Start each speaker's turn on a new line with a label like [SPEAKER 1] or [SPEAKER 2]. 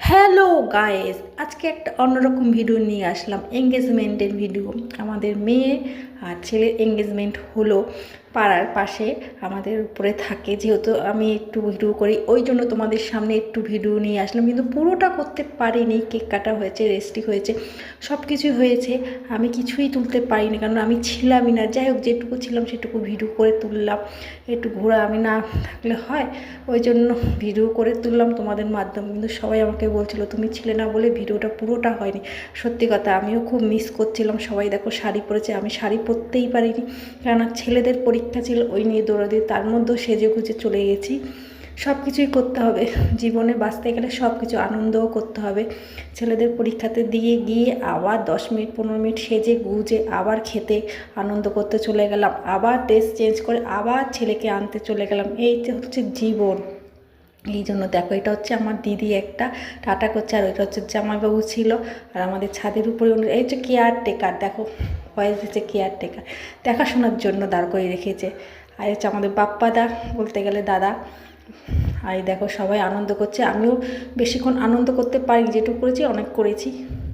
[SPEAKER 1] Hello guys, আজকে একটা অন্যরকম ভিডিও নিয়ে আসলাম, এঙ্গেজমেন্টের ভিডিও। আমাদের মেয়ে আর ছেলের এঙ্গেজমেন্ট হলো পাড়ার পাশে, আমাদের উপরে থাকে। যেহেতু আমি একটু ভিডিও করি, ওই জন্য তোমাদের সামনে একটু ভিডিও নিয়ে আসলাম, কিন্তু পুরোটা করতে পারিনি। কেক কাটা হয়েছে, রেস্টি হয়েছে, সব কিছুই হয়েছে, আমি কিছুই তুলতে পারিনি, কারণ আমি ছিলামই না। যাই হোক, যেটুকু ছিলাম সেটুকু ভিডিও করে তুললাম। একটু ঘোরা আমি না থাকলে হয়, ওই জন্য ভিডিও করে তুললাম তোমাদের মাধ্যমে। কিন্তু সবাই আমাকে বলছিল তুমি ছিলে না বলে ভিডিওটা পুরোটা হয়নি। সত্যি কথা, আমিও খুব মিস করছিলাম। সবাই দেখো শাড়ি পরেছে, আমি শাড়ি পরতেই পারিনি, কেননা ছেলেদের পরীক্ষা ছিল, ওই নিয়ে দৌড়াদৌড়ি, তার মধ্যেও সেজে গুজে চলে গেছি। সব কিছুই করতে হবে জীবনে, বাঁচতে গেলে সব কিছু আনন্দও করতে হবে। ছেলেদের পরীক্ষাতে দিয়ে গিয়ে আবার 10 মিনিট 15 মিনিট সেজে গুজে আবার খেতে আনন্দ করতে চলে গেলাম, আবার ড্রেস চেঞ্জ করে আবার ছেলেকে আনতে চলে গেলাম। এই হচ্ছে জীবন। এই জন্য দেখো, এটা হচ্ছে আমার দিদি একটা টাটা করছে, আর ওইটা হচ্ছে জামাইবাবু ছিল। আর আমাদের ছাদের উপরে এই হচ্ছে কেয়ারটেকার, দেখো ভয়েস দিচ্ছে কেয়ারটেকার, দেখাশোনার জন্য দাঁড় করে রেখেছে। আর হচ্ছে আমাদের বাপ্পাদা, বলতে গেলে দাদা। আর এই দেখো সবাই আনন্দ করছে, আমিও বেশিক্ষণ আনন্দ করতে পারি, যেটুকু করেছি অনেক করেছি।